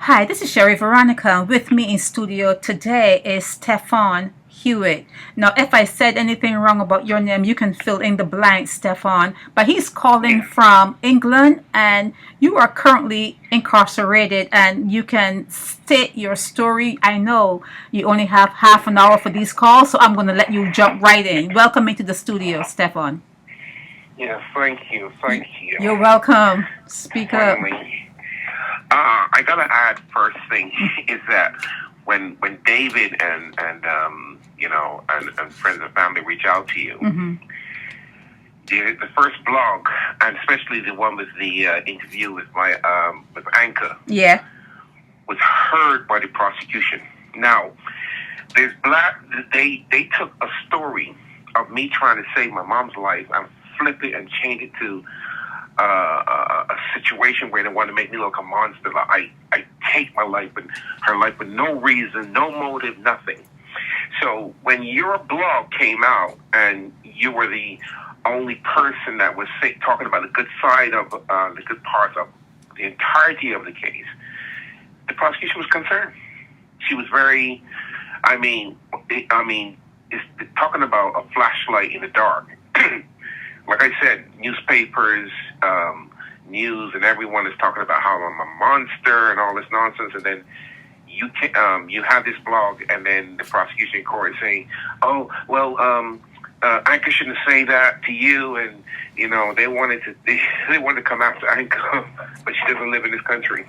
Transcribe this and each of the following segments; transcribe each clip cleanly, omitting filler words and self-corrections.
Hi, this is Sherry Veronica. With me in studio today is Steffon Hewitt. Now, if I said anything wrong about your name, you can fill in the blanks, Steffon. But he's calling from England, and you are currently incarcerated, and you can state your story. I know you only have half an hour for these calls, so I'm going to let you jump right in. Welcome into the studio, Steffon. Yeah, thank you. You're welcome. Speak up. Finally. I gotta add first thing is that when David and friends and family reach out to you, the first blog, and especially the one with the interview with Anchor, was heard by the prosecution. Now, they took a story of me trying to save my mom's life and flip it and change it to a situation where they want to make me look like a monster. Like I take my life and her life with no reason, no motive, nothing. So when your blog came out and you were the only person that was talking about the good side of the good parts of the entirety of the case, the prosecution was concerned. She was very, it's talking about a flashlight in the dark. Like I said, newspapers, news, and everyone is talking about how I'm a monster and all this nonsense. And then you have this blog, and then the prosecution court is saying, "Oh, well, Anchor shouldn't say that to you." And they wanted to come after Anchor, but she doesn't live in this country.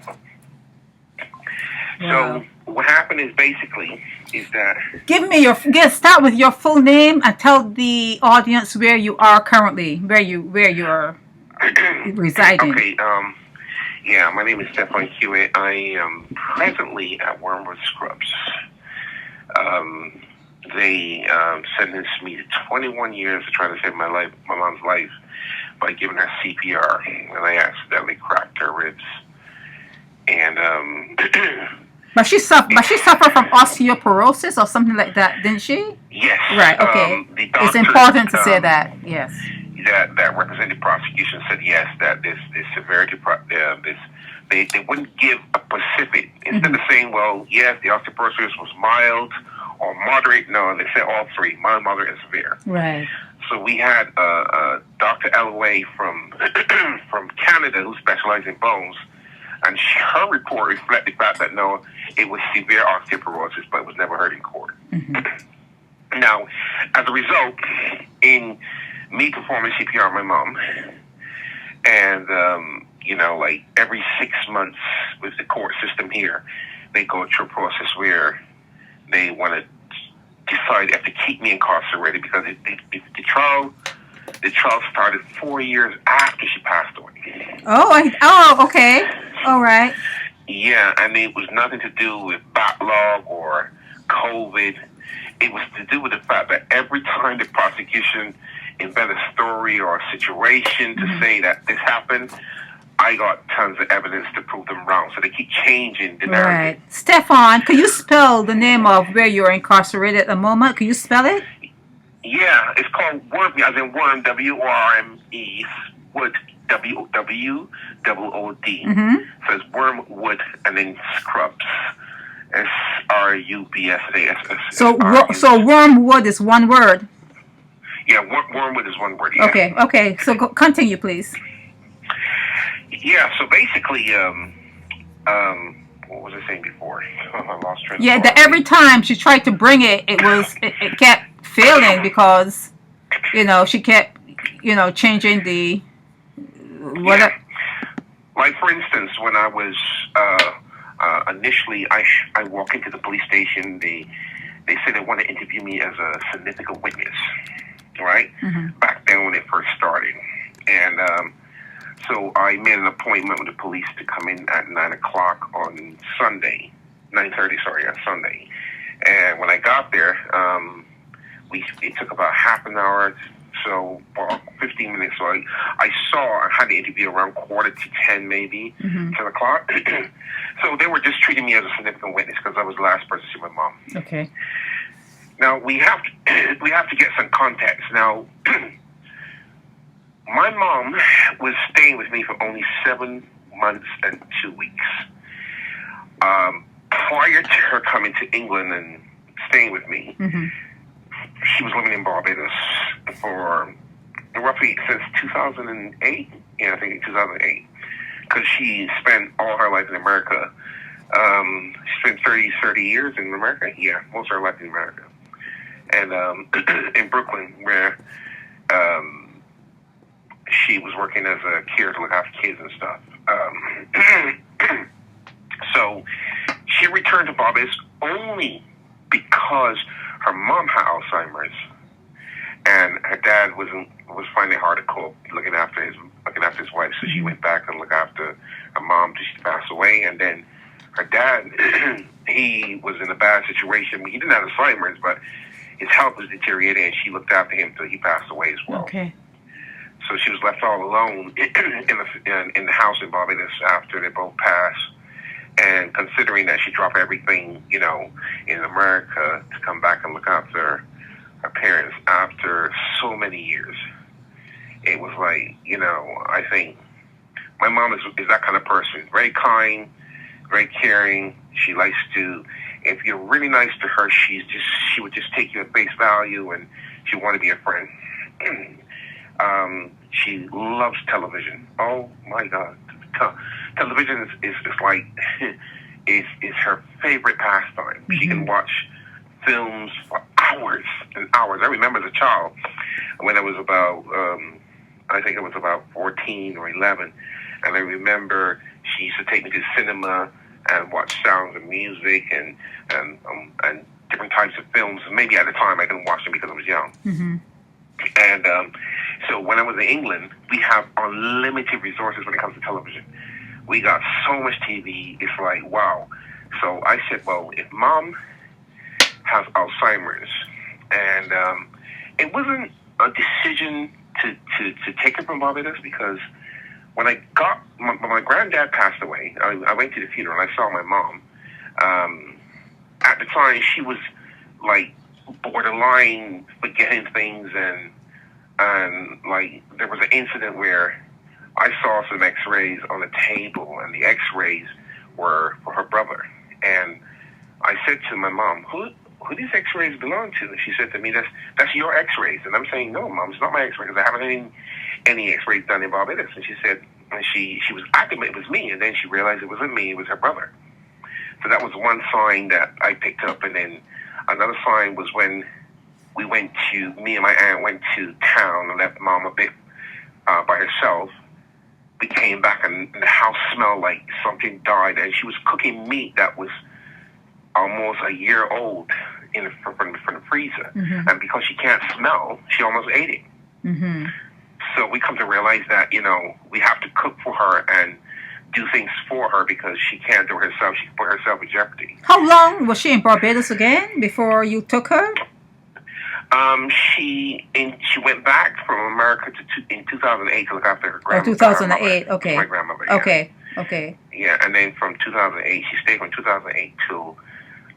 Wow. So what happened is basically that start with your full name and tell the audience where you are currently, where you are residing. Okay. My name is Steffon Hewitt. I am presently at Wormwood Scrubs. They sentenced me to 21 years to try to save my mom's life by giving her CPR, and I accidentally cracked her ribs. And But she suffered from osteoporosis or something like that, didn't she? Yes. Right. Okay. It's important to say that. Yes. That representative prosecution said yes, that this severity they wouldn't give a specific instead of saying, well, yes, the osteoporosis was mild or moderate. No, they said all three: mild, moderate, and severe. Right. So we had Dr. Elway from Canada who specialized in bones. And her report reflected the fact that no, it was severe osteoporosis, but it was never heard in court. Now, as a result, in me performing CPR on my mom, and like every 6 months with the court system here, they go through a process where they want to decide if to keep me incarcerated because the trial started 4 years after she passed away. Okay. All right. Yeah, and it was nothing to do with backlog or COVID. It was to do with the fact that every time the prosecution invented a story or a situation to say that this happened, I got tons of evidence to prove them wrong. So they keep changing the narrative. Right. Steffon, could you spell the name of where you're incarcerated at the moment? Could you spell it? Yeah, it's called Wormwood, as in worm, W-O-R-M-E, Wood, W-O-O-D. So it's Wormwood and then Scrubs, S-R-U-B-S-A-S-S. So Wormwood is one word. Yeah, Wormwood is one word. Yeah. Okay. So continue, please. Yeah. So basically, what was I saying before? I lost track. Yeah, that every time she tried to bring it, it kept failing because she kept changing the. Yeah. Like for instance, when I was initially, I walk into the police station. They said they want to interview me as a significant witness, right? Back then when it first started, and so I made an appointment with the police to come in at 9:00 on Sunday, 9:30. Sorry, on Sunday. And when I got there, it took about half an hour. So 15 minutes. So I had the interview around 9:45, maybe 10:00. So they were just treating me as a significant witness because I was the last person to see my mom. Okay. Now we have to get some context. Now my mom was staying with me for only 7 months and 2 weeks. Prior to her coming to England and staying with me, she was living in Barbados for roughly since 2008. Yeah, I think in 2008. Because she spent all her life in America. She spent 30 years in America. Yeah, most of her life in America. And in Brooklyn, where she was working as a care to look after kids and stuff. So she returned to Barbados only because her mom had Alzheimer's, and her dad was finding it hard to cope looking after his wife. So she went back and looked after her mom till she passed away. And then her dad, he was in a bad situation. He didn't have Alzheimer's, but his health was deteriorating, and she looked after him till he passed away as well. Okay. So she was left all alone in the house in Barbados after they both passed. And considering that she dropped everything, in America to come back and look after her parents after so many years, it was like, I think my mom is that kind of person. Very kind, very caring. She likes to, if you're really nice to her, she would just take you at face value, and she wanted to be a friend. She loves television. Oh my God. Television is like, is her favorite pastime. She can watch films for hours and hours. I remember as a child, when I was about, I think it was about 14 or 11, and I remember she used to take me to the cinema and watch Sounds of Music and different types of films. Maybe at the time I couldn't watch them because I was young. And so when I was in England, we have unlimited resources when it comes to television. We got so much TV. It's like, wow. So I said, well, if Mom has Alzheimer's, and it wasn't a decision to take her from Barbados, because when I got my granddad passed away, I went to the funeral and I saw my mom. At the time, she was like borderline forgetting things, and like there was an incident where I saw some X-rays on the table, and the X-rays were for her brother. And I said to my mom, who these X-rays belong to? And she said to me, that's your X-rays. And I'm saying, no, Mom, it's not my X-rays, because I haven't had any X-rays done in Barbados. And she said, and she was adamant it was me, and then she realized it wasn't me, it was her brother. So that was one sign that I picked up. And then another sign was when me and my aunt went to town and left Mom a bit by herself. We came back and the house smelled like something died, and she was cooking meat that was almost a year old from the freezer. And because she can't smell, she almost ate it. So we come to realize that, we have to cook for her and do things for her, because she can't do it herself. She can put herself in jeopardy. How long was she in Barbados again before you took her? She went back from America in 2008 to look after her grandmother. 2008, okay. My grandmother, yeah. Okay. Yeah, and then from 2008, she stayed from 2008 till,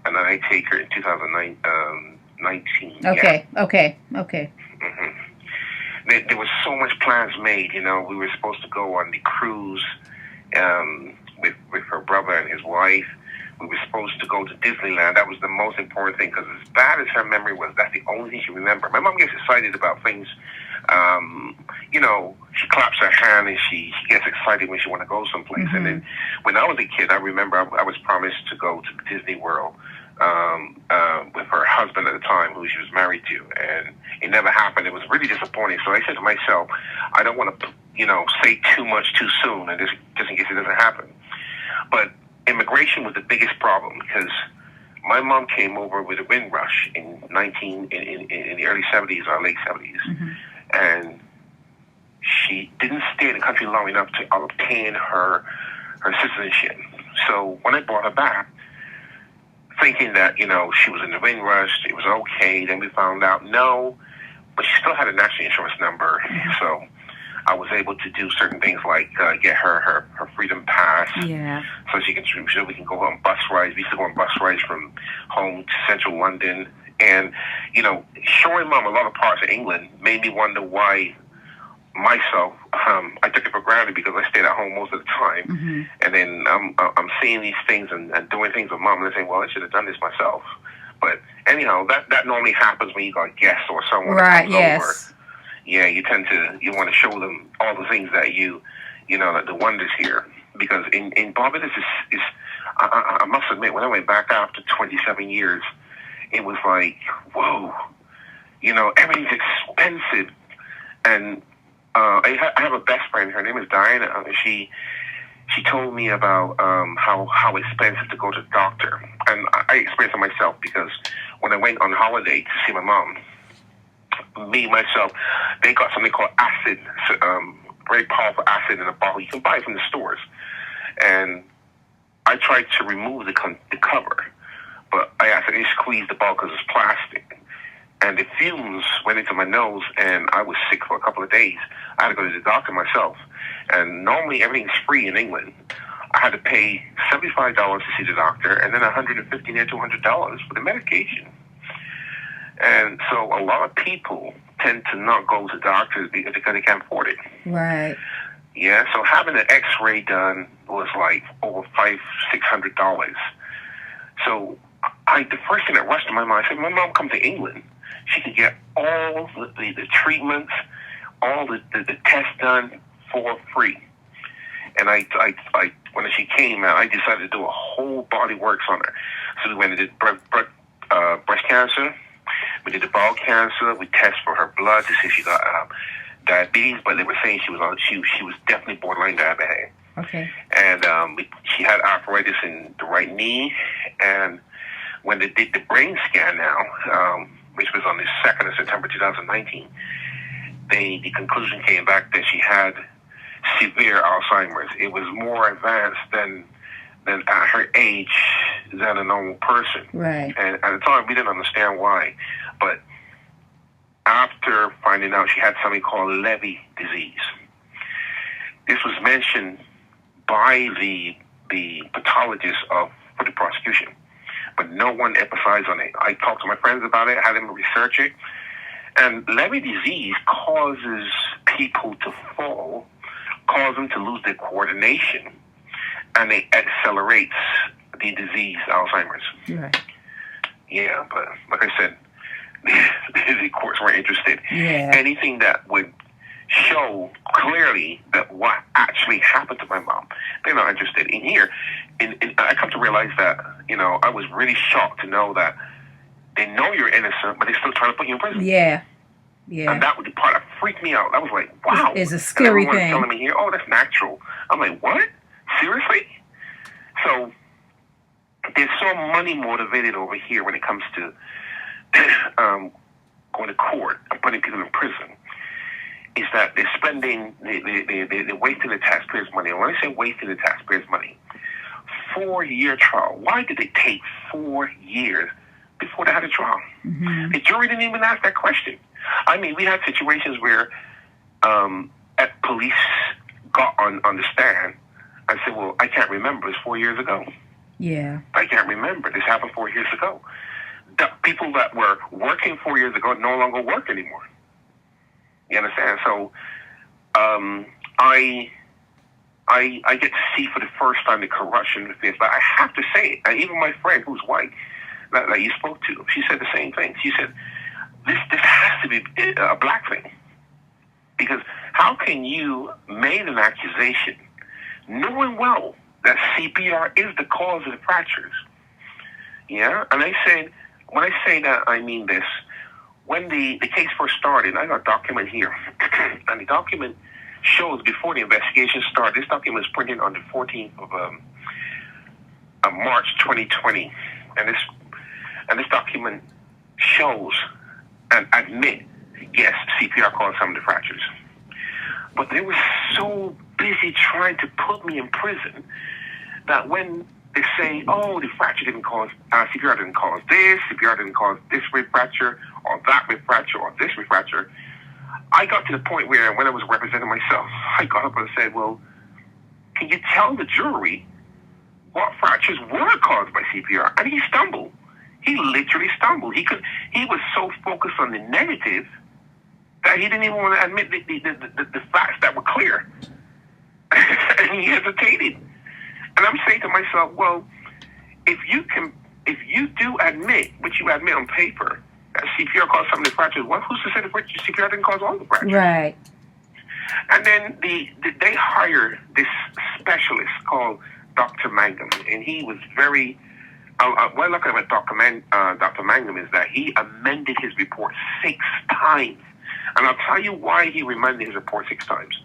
and then I take her in 2019. Okay. There was so much plans made, we were supposed to go on the cruise with her brother and his wife. We were supposed to go to Disneyland. That was the most important thing, because as bad as her memory was, that's the only thing she remembered. My mom gets excited about things. She claps her hand and she gets excited when she want to go someplace. And then when I was a kid, I remember I was promised to go to Disney World with her husband at the time, who she was married to, and it never happened. It was really disappointing. So I said to myself, I don't want to, say too much too soon, and just in case it doesn't happen. But immigration was the biggest problem, because my mom came over with a Windrush in the early 70s or late 70s, and she didn't stay in the country long enough to obtain her citizenship. So when I brought her back, thinking that, she was in the Windrush, it was okay, then we found out no, but she still had a national insurance number. So I was able to do certain things like get her freedom pass, so we can go on bus rides. We used to go on bus rides from home to central London, and showing Mom a lot of parts of England made me wonder why myself, I took it for granted because I stayed at home most of the time, and then I'm seeing these things and doing things with mom, and I say, well, I should have done this myself. But anyhow, that normally happens when you got guests or someone that comes over. Yeah, you want to show them all the things that the wonders here, because in Barbados is I must admit, when I went back after 27 years, it was like, whoa, everything's expensive. And I have a best friend. Her name is Diana. And she told me about how expensive to go to the doctor. And I experienced it myself because when I went on holiday to see my mom, myself, they got something called acid, very powerful acid in a bottle. You can buy it from the stores. And I tried to remove the cover, but I accidentally squeezed the bottle because it's plastic. And the fumes went into my nose, and I was sick for a couple of days. I had to go to the doctor myself. And normally everything's free in England. I had to pay $75 to see the doctor, and then $150 to $200 for the medication. And so a lot of people tend to not go to doctors because they can't afford it. Right. Yeah, so having an X-ray done was like over $500-$600. So the first thing that rushed to my mind, I said, my mom come to England. She could get all the treatments, all the tests done for free. And I when she came out, I decided to do a whole body works on her. So we went and did breast cancer. We did the bowel cancer. We tested for her blood to see if she got diabetes, but they were saying she was definitely borderline diabetic. Okay. And she had arthritis in the right knee. And when they did the brain scan now, which was on the 2nd of September 2019, the conclusion came back that she had severe Alzheimer's. It was more advanced than at her age than a normal person. Right. And at the time, we didn't understand why. But after finding out she had something called Levy disease, this was mentioned by the pathologist for the prosecution, but no one emphasized on it. I talked to my friends about it, had them research it, and Levy disease causes people to fall, causes them to lose their coordination, and it accelerates the disease, Alzheimer's. Right. Yeah, but like I said, the courts weren't interested. Yeah. Anything that would show clearly that what actually happened to my mom, they're not interested in here. I come to realize that, I was really shocked to know that they know you're innocent, but they're still trying to put you in prison. Yeah. Yeah. And that was the part that freaked me out. I was like, wow. It's a scary and thing. Telling me here, oh, that's natural. I'm like, what? Seriously? So there's so money motivated over here when it comes to going to court and putting people in prison, is that they're spending, they're wasting the taxpayers' money. And when I say wasting the taxpayers' money, 4-year trial. Why did it take 4 years before they had a trial? Mm-hmm. The jury didn't even ask that question. I mean, we had situations where police got on the stand and said, well, I can't remember. It's 4 years ago. Yeah. I can't remember. This happened 4 years ago. The people that were working 4 years ago no longer work anymore. You understand? So I get to see for the first time the corruption of this. But I have to say, and even my friend who's white, that you spoke to, she said the same thing. She said, this has to be a black thing. Because how can you make an accusation knowing well that CPR is the cause of the fractures? Yeah? And I said, when I say that, I mean this. When the case first started, I got a document here, and the document shows before the investigation started. This document was printed on the 14th of March 2020, and this document shows and admit, yes, CPR caused some of the fractures, but they were so busy trying to put me in prison that when they say, oh, the fracture didn't cause, CPR didn't cause this, CPR didn't cause this rib fracture, or that rib fracture, or this rib fracture, I got to the point where, when I was representing myself, I got up and said, well, can you tell the jury what fractures were caused by CPR? And he stumbled. He literally stumbled. He was so focused on the negative that he didn't even want to admit the facts that were clear. And he hesitated. And I'm saying to myself, well, if you do admit, which you admit on paper, that CPR caused some of the fractures, well, who's to say the CPR didn't cause all the fractures? Right. And then they hired this specialist called Dr. Mangum, and he was very. What I look at with Dr. Mangum is that he amended his report 6 times. And I'll tell you why he amended his report 6 times.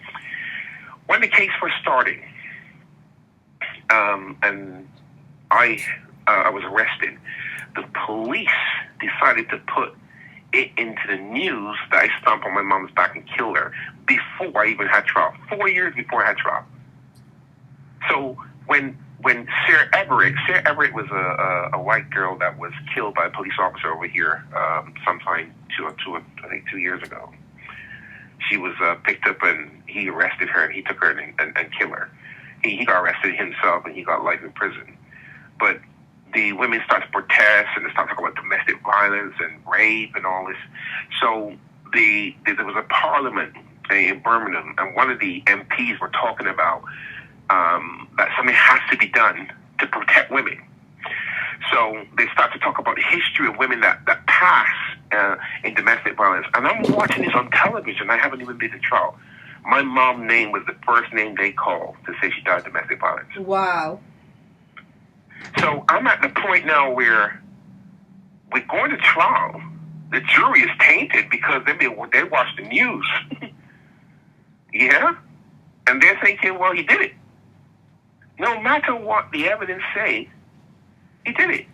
When the case first started, and I was arrested, the police decided to put it into the news that I stomped on my mom's back and killed her before I even had trial. 4 years before I had trial. So when Sarah Everett was a white girl that was killed by a police officer over here sometime 2 years ago. She was picked up and he arrested her and he took her and killed her. He got arrested himself and he got life in prison. But the women started to protest and they started talking about domestic violence and rape and all this. So there was a parliament in Birmingham and one of the MPs were talking about that something has to be done to protect women. So they start to talk about the history of women that pass in domestic violence. And I'm watching this on television. I haven't even been to trial. My mom's name was the first name they called to say she died of domestic violence. Wow. So I'm at the point now where we're going to trial. The jury is tainted because they watch the news. Yeah? And they're thinking, well, he did it. No matter what the evidence say, he did it.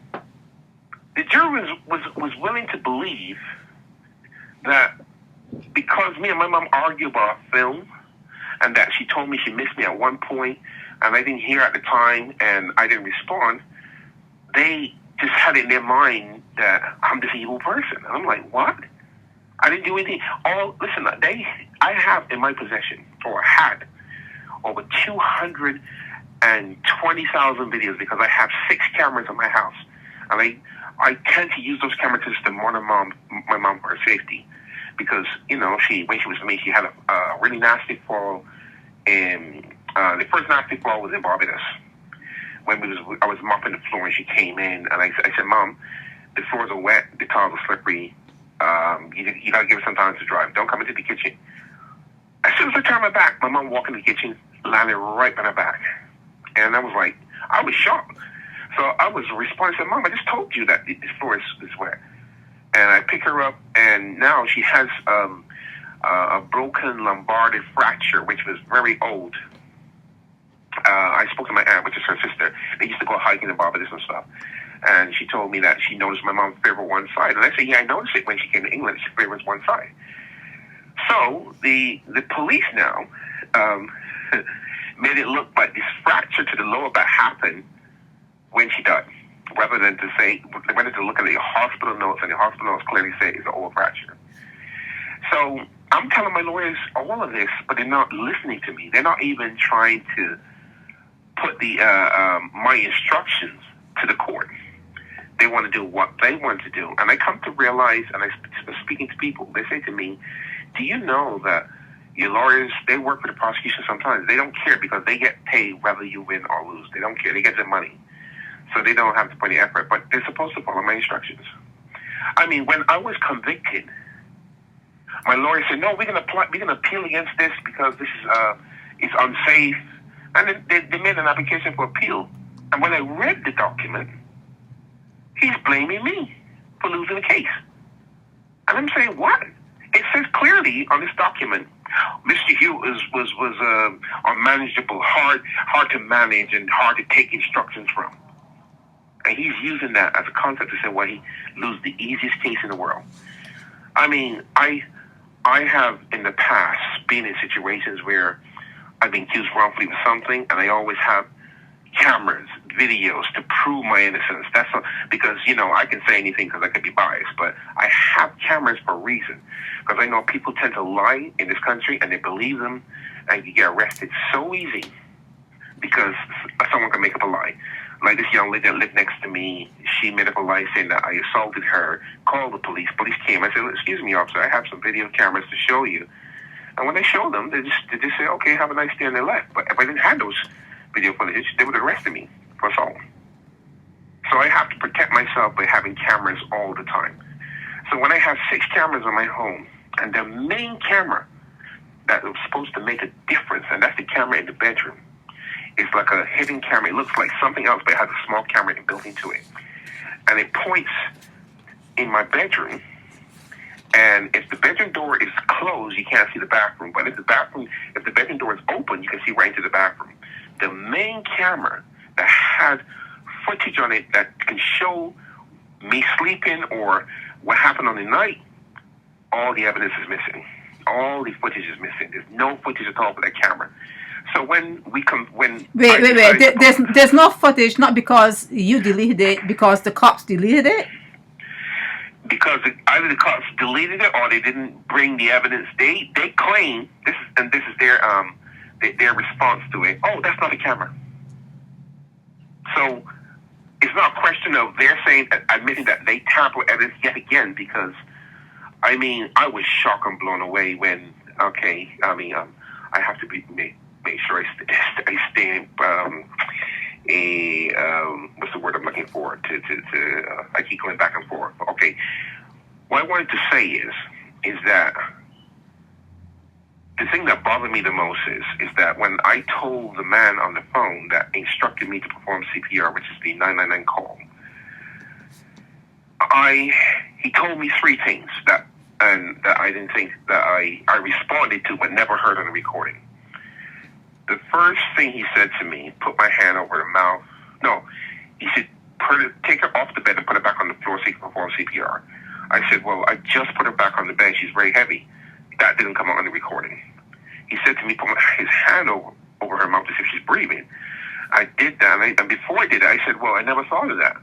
The jury was willing to believe that because me and my mom argued about a film and that she told me she missed me at one point and I didn't hear at the time and I didn't respond, they just had in their mind that I'm this evil person. And I'm like, what? I didn't do anything. Listen, I have in my possession, or had, over 220,000 videos because I have 6 cameras in my house. And I tend to use those cameras to monitor my mom for her safety. Because, when she was with me, she had a really nasty fall. And the first nasty fall was in Barbados. When I was mopping the floor and she came in. And I said, Mom, the floors are wet, the tiles are slippery. You got to give it some time to dry. Don't come into the kitchen. As soon as I turned my back, my mom walked in the kitchen, landed right on her back. And I was shocked. So I was responding, I said, Mom, I just told you that this floor is wet. And I pick her up, and now she has a broken lumbar fracture, which was very old. I spoke to my aunt, which is her sister. They used to go hiking in Barbados and stuff. And she told me that she noticed my mom favored one side. And I said, yeah, I noticed it when she came to England. She favors one side. So the police now made it look like this fracture to the lower back happened when she died, rather than to say, they wanted to look at the hospital notes, and the hospital notes clearly say it's an old fracture. So I'm telling my lawyers all of this, but they're not listening to me. They're not even trying to put my instructions to the court. They want to do what they want to do. And I come to realize, and I'm speaking to people, they say to me, do you know that your lawyers, they work for the prosecution sometimes. They don't care because they get paid whether you win or lose. They don't care. They get their money. So they don't have to put any effort, but they're supposed to follow my instructions. I mean, when I was convicted, my lawyer said, no, we're going to appeal against this because this is it's unsafe. And then they made an application for appeal. And when I read the document, he's blaming me for losing the case. And I'm saying, what? It says clearly on this document, Mr. Hewitt was unmanageable, hard to manage and hard to take instructions from. And he's using that as a concept to say, well, he lose the easiest case in the world. I mean, I have in the past been in situations where I've been accused wrongfully of something, and I always have cameras, videos to prove my innocence. That's not, because, I can say anything because I could be biased, but I have cameras for a reason. Because I know people tend to lie in this country, and they believe them, and you get arrested so easy because someone can make up a lie. Like this young lady that lived next to me, she made up a lie saying that I assaulted her, called the police. Police came. I said, excuse me, officer, I have some video cameras to show you. And when they showed them, they just say, okay, have a nice day, and they left. But if I didn't have those video footage, they would have arrested me for assault. So I have to protect myself by having cameras all the time. So when I have 6 cameras in my home, and the main camera that was supposed to make a difference, and that's the camera in the bedroom, it's like a hidden camera. It looks like something else, but it has a small camera built into it. And it points in my bedroom. And if the bedroom door is closed, you can't see the bathroom. But if the bedroom door is open, you can see right into the bathroom. The main camera that has footage on it that can show me sleeping or what happened on the night, all the evidence is missing. All the footage is missing. There's no footage at all for that camera. So when we come, wait. There's no footage, not because you deleted it, because the cops deleted it. Because either the cops deleted it or they didn't bring the evidence. They claim this is their response to it. Oh, that's not a camera. So it's not a question of they're saying admitting that they tamper with evidence yet again. Because I was shocked and blown away when I have to make sure I stay what's the word I'm looking for? I keep going back and forth. Okay, what I wanted to say is that the thing that bothered me the most is that when I told the man on the phone that instructed me to perform CPR, which is the 999 call, he told me 3 things that I didn't think that I responded to, but never heard on the recording. The first thing he said to me, put my hand over her mouth. No, he said, take her off the bed and put her back on the floor so you can perform CPR. I said, well, I just put her back on the bed. She's very heavy. That didn't come out on the recording. He said to me, put his hand over her mouth to see if she's breathing. I did that, and before I did that, I said, well, I never thought of that.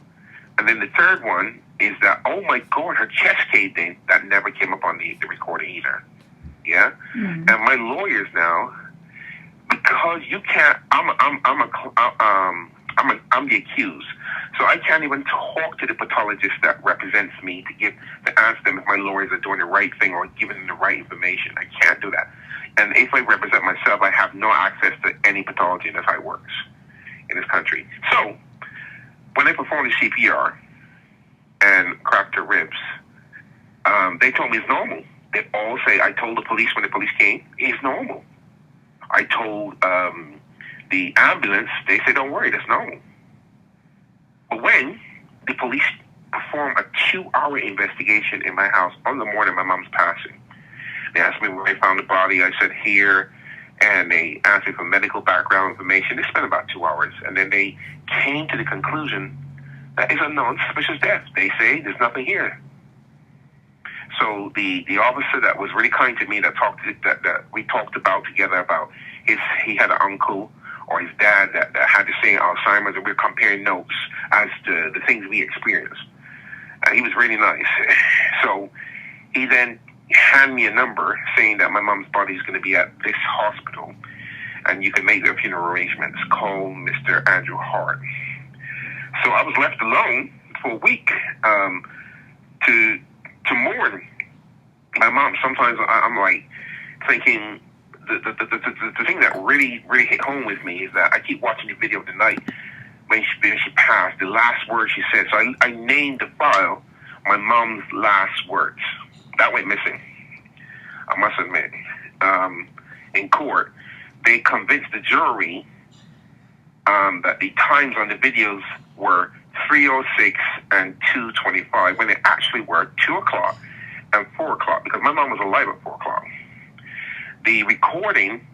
And then the third one is that, oh my God, her chest caved in. That never came up on the recording either. Yeah? Mm-hmm. And my lawyers now, because you can't, I'm the accused, so I can't even talk to the pathologist that represents me to ask them if my lawyers are doing the right thing or giving them the right information. I can't do that. And if I represent myself, I have no access to any pathology that's how it works in this country. So when I performed the CPR and cracked her ribs, they told me it's normal. They all say, I told the police when the police came, it's normal. I told the ambulance, they said, don't worry, that's normal. But when the police performed a 2-hour investigation in my house on the morning of my mom's passing, they asked me where they found the body. I said here, and they asked me for medical background information. They spent about 2 hours, and then they came to the conclusion that it's a non-suspicious death. They say there's nothing here. So the officer that was really kind to me, that we talked about together about he had an uncle or his dad that had the same Alzheimer's, and we were comparing notes as to the things we experienced. And he was really nice. So he then handed me a number saying that my mom's body is going to be at this hospital, and you can make their funeral arrangements. Call Mr. Andrew Hart. So I was left alone for a week to mourn my mom. Sometimes I'm like thinking the thing that really hit home with me is that I keep watching the video of the night when she passed, the last words she said. So I named the file my mom's last words. That went missing, I must admit. In court, they convinced the jury that the times on the videos were 3:06 and 2:25 when they actually were 2 o'clock and 4 o'clock, because my mom was alive at 4 o'clock. The recording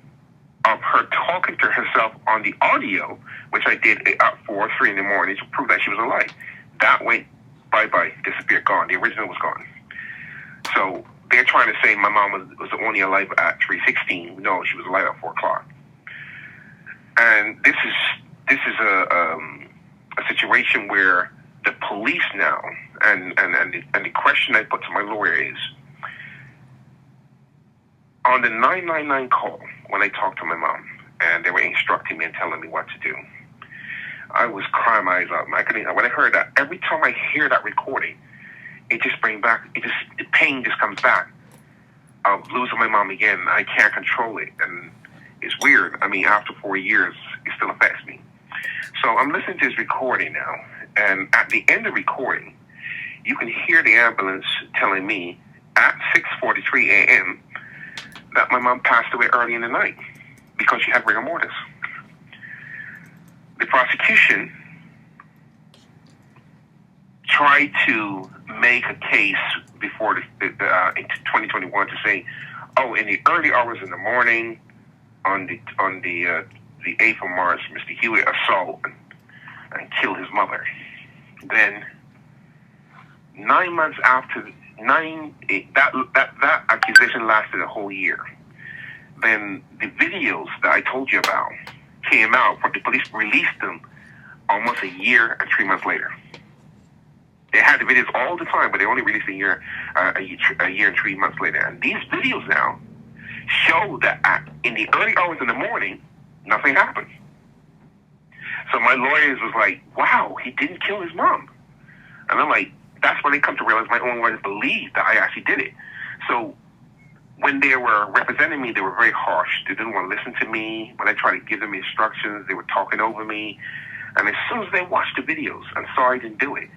of her talking to herself on the audio, which I did at 3 in the morning to prove that she was alive, that went bye-bye, disappeared, gone. The original was gone. So they're trying to say my mom was only alive at 3:16. No, she was alive at 4 o'clock. And this is a situation where the police now, and the question I put to my lawyer is, on the 999 call, when I talked to my mom, and they were instructing me and telling me what to do, I was crying my eyes out. When I heard that, every time I hear that recording, it just brings back, the pain just comes back of losing my mom again. I can't control it. And it's weird. I mean, after 4 years, it still affects me. So I'm listening to this recording now. And at the end of the recording, you can hear the ambulance telling me at 6:43 a.m. that my mom passed away early in the night because she had rigor mortis. The prosecution tried to make a case before in 2021 to say, oh, in the early hours in the morning on the 8th of March, Mr. Hewitt assaulted and killed his mother. Then 9 months after that accusation lasted a whole year. Then the videos that I told you about came out, but the police released them almost a year and 3 months later. They had the videos all the time, but they only released a year and 3 months later. And these videos now show that in the early hours in the morning, nothing happened. So my lawyers was like, wow, he didn't kill his mom. And I'm like, that's when they come to realize my own lawyers believed that I actually did it. So when they were representing me, they were very harsh. They didn't want to listen to me. When I tried to give them instructions, they were talking over me. And as soon as they watched the videos and saw I didn't do it,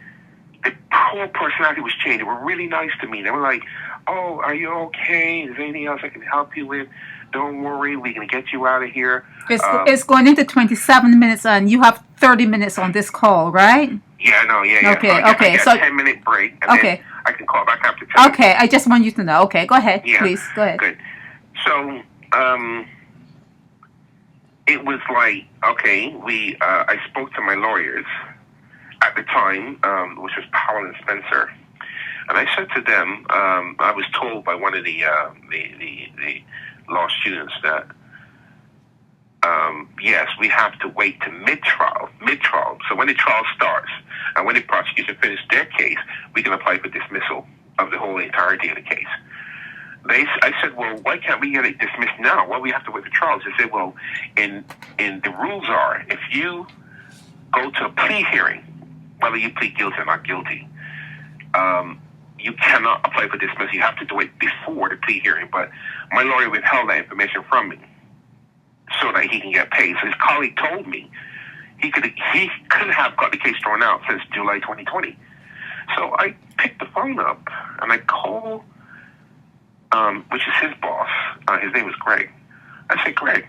the whole personality was changed. They were really nice to me. They were like, oh, are you okay? Is there anything else I can help you with? Don't worry, we can get you out of here. It's going into 27 minutes, and you have 30 minutes on this call, right? Yeah, no, yeah. Okay, I okay. get So a 10-minute break, and then I can call back after 10 minutes. Okay, I just want you to know. Okay, go ahead, please. Go ahead. Good. So, it was like, okay, I spoke to my lawyers at the time, which was Powell and Spencer, and I said to them, I was told by one of the law students that, yes, we have to wait to mid-trial. So when the trial starts and when the prosecution finishes their case, we can apply for dismissal of the whole entirety of the case. I said, well, why can't we get it dismissed now? Well, we have to wait for trials. They said, well, in the rules are, if you go to a plea hearing, whether you plead guilty or not guilty, you cannot apply for dismissal. You have to do it before the plea hearing. But my lawyer withheld that information from me so that he can get paid. So his colleague told me he could have got the case thrown out since July 2020. So I picked the phone up and I called, which is his boss. His name was Greg. I said, Greg,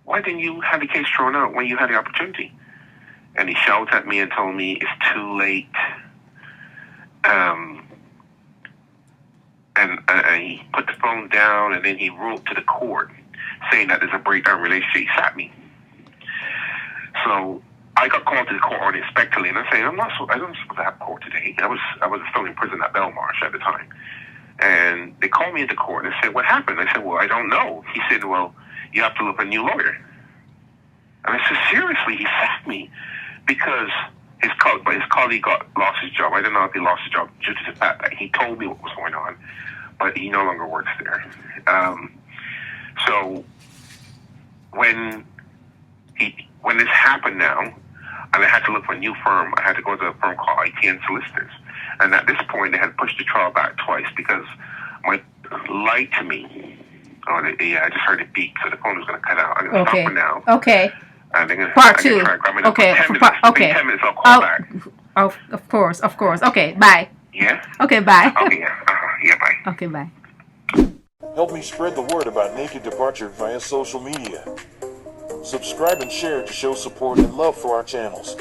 why didn't you have the case thrown out when you had the opportunity? And he shouted at me and told me it's too late. And he put the phone down, and then he wrote to the court saying that there's a breakdown relationship. He sat me. So I got called to the court unexpectedly, and I said, I don't supposed to have court today. I was still in prison at Belmarsh at the time. And they called me into court and said, what happened? I said, well, I don't know. He said, well, you have to look for a new lawyer. And I said, seriously? He sacked me because his colleague lost his job. I don't know if he lost his job due to the fact that he told me what was going on, but he no longer works there. So when this happened now, and I had to look for a new firm, I had to go to a firm called ITN Solicitors. And at this point, they had pushed the trial back twice because my lied to me. I just heard it beep, so the phone was going to cut out. I'm going to stop for now. Okay. And they're Part two. Okay. 10 minutes. Okay. 10 minutes, I'll call back. Of course. Okay, bye. Yeah? Okay, bye. Okay, yeah. Yeah, bye. Okay, bye. Help me spread the word about Naked Departure via social media. Subscribe and share to show support and love for our channels.